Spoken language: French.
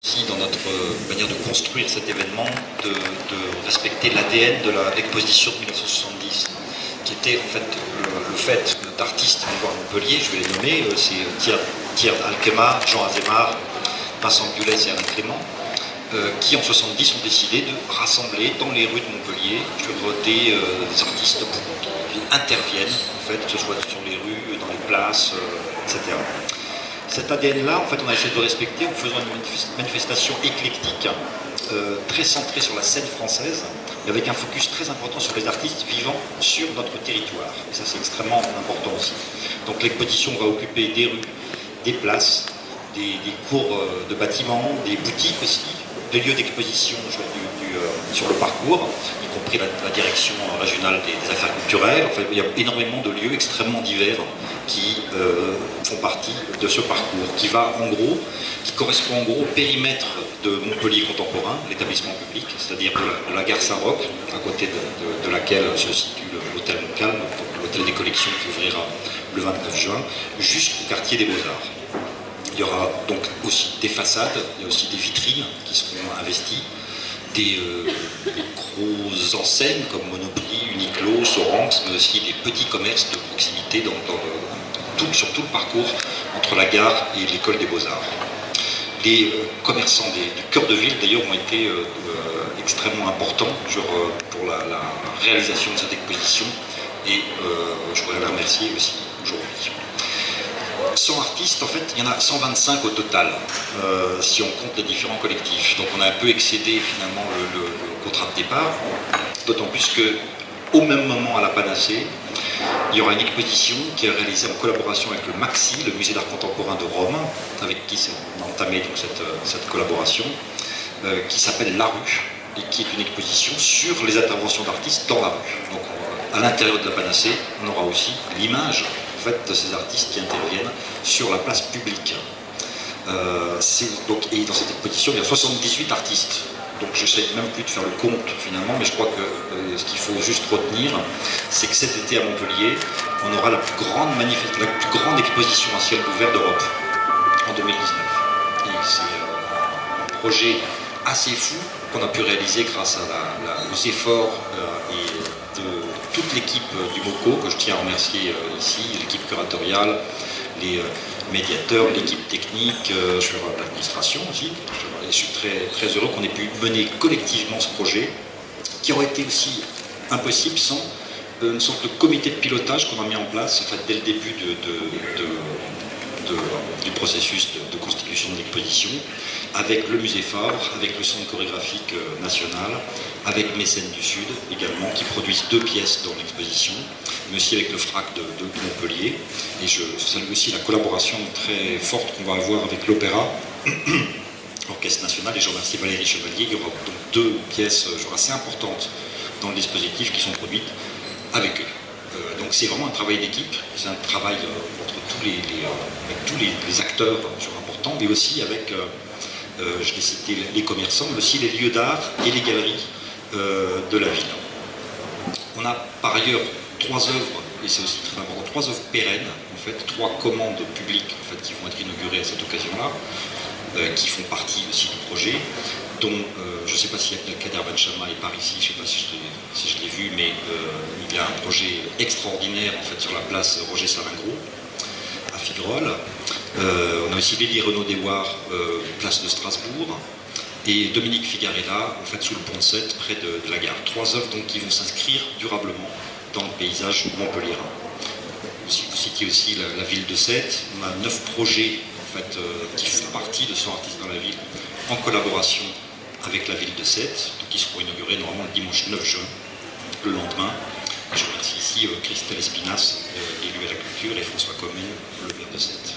Aussi dans notre manière de construire cet événement, de respecter l'ADN de l'exposition de 1970, qui était en fait le fait d'artistes venus voir Montpellier, je vais les nommer, c'est Thiers Alkema, Jean Azémar, Vincent Biolès et Alain Clément, qui en 70 ont décidé de rassembler dans les rues de Montpellier des artistes qui interviennent, en fait, que ce soit sur les rues, dans les places, etc. Cet ADN-là, en fait, on a essayé de le respecter en faisant une manifestation éclectique, très centrée sur la scène française, et avec un focus très important sur les artistes vivant sur notre territoire. Et ça, c'est extrêmement important aussi. Donc l'exposition va occuper des rues, des places, des cours de bâtiments, des boutiques aussi, des lieux d'exposition sur le parcours, y compris la direction régionale des affaires culturelles. Enfin, il y a énormément de lieux extrêmement divers qui font partie de ce parcours, qui correspond en gros au périmètre de Montpellier contemporain, l'établissement public, c'est-à-dire de la gare Saint-Roch, à côté de laquelle se situe l'hôtel Montcalm, l'hôtel des collections qui ouvrira le 29 juin, jusqu'au quartier des Beaux-Arts. Il y aura donc aussi des façades, il y a aussi des vitrines qui seront investies, des gros enseignes comme Monoprix, Uniqlo, Soranx, mais aussi des petits commerces de proximité sur tout le parcours entre la gare et l'école des Beaux-Arts. Les commerçants du cœur de ville d'ailleurs ont été extrêmement importants pour la réalisation de cette exposition et je voudrais les remercier aussi aujourd'hui. 100 artistes, en fait, il y en a 125 au total, si on compte les différents collectifs. Donc on a un peu excédé finalement le contrat de départ, d'autant plus qu'au même moment à la Panacée, il y aura une exposition qui est réalisée en collaboration avec le MAXI, le musée d'art contemporain de Rome, avec qui on a entamé donc, cette collaboration, qui s'appelle La Rue, et qui est une exposition sur les interventions d'artistes dans la rue. Donc à l'intérieur de la Panacée, on aura aussi l'image en fait, de ces artistes qui interviennent sur la place publique. Et dans cette exposition, il y a 78 artistes. Donc je ne sais même plus de faire le compte finalement, mais je crois que ce qu'il faut juste retenir, c'est que cet été à Montpellier, on aura la plus grande exposition à ciel ouvert d'Europe en 2019. Et c'est un projet assez fou qu'on a pu réaliser grâce aux efforts et de toute l'équipe du MOCO, que je tiens à remercier ici, l'équipe curatoriale, les médiateurs, l'équipe technique, je suis de l'administration aussi. Je suis très, très heureux qu'on ait pu mener collectivement ce projet, qui aurait été aussi impossible sans une sorte de comité de pilotage qu'on a mis en place en fait, dès le début du processus de constitution de l'exposition, avec le musée Fabre, avec le Centre chorégraphique national, avec Mécènes du Sud également, qui produisent 2 pièces dans l'exposition, mais aussi avec le FRAC de Montpellier. Et je salue aussi la collaboration très forte qu'on va avoir avec l'Opéra, l'Orchestre national, et je remercie Valérie Chevalier. Il y aura donc 2 pièces assez importantes dans le dispositif qui sont produites avec eux. Donc c'est vraiment un travail d'équipe, c'est un travail entre avec tous les acteurs importants, mais aussi avec, je l'ai cité, les commerçants, mais aussi les lieux d'art et les galeries de la ville. On a par ailleurs 3 œuvres, et c'est aussi très important, 3 œuvres pérennes, en fait, 3 commandes publiques en fait, qui vont être inaugurées à cette occasion-là, qui font partie aussi du projet, dont je ne sais pas si Abdelkader Benchama est par ici, je ne sais pas si je l'ai vu, mais il y a un projet extraordinaire en fait, sur la place Roger Salingro, à Figuerolles. On a aussi Lily Renaud-Desouard, place de Strasbourg, et Dominique Figarella, en fait, sous le pont de Sète, près de la gare. 3 œuvres donc, qui vont s'inscrire durablement dans le paysage montpelliérain. Vous citiez aussi la ville de Sète. On a 9 projets en fait, qui font partie de 100 artistes dans la ville, en collaboration avec la ville de Sète, qui seront inaugurés normalement le dimanche 9 juin, le lendemain. Je remercie ici Christelle Espinas, élue à la culture, et François Commet, le maire de Sète.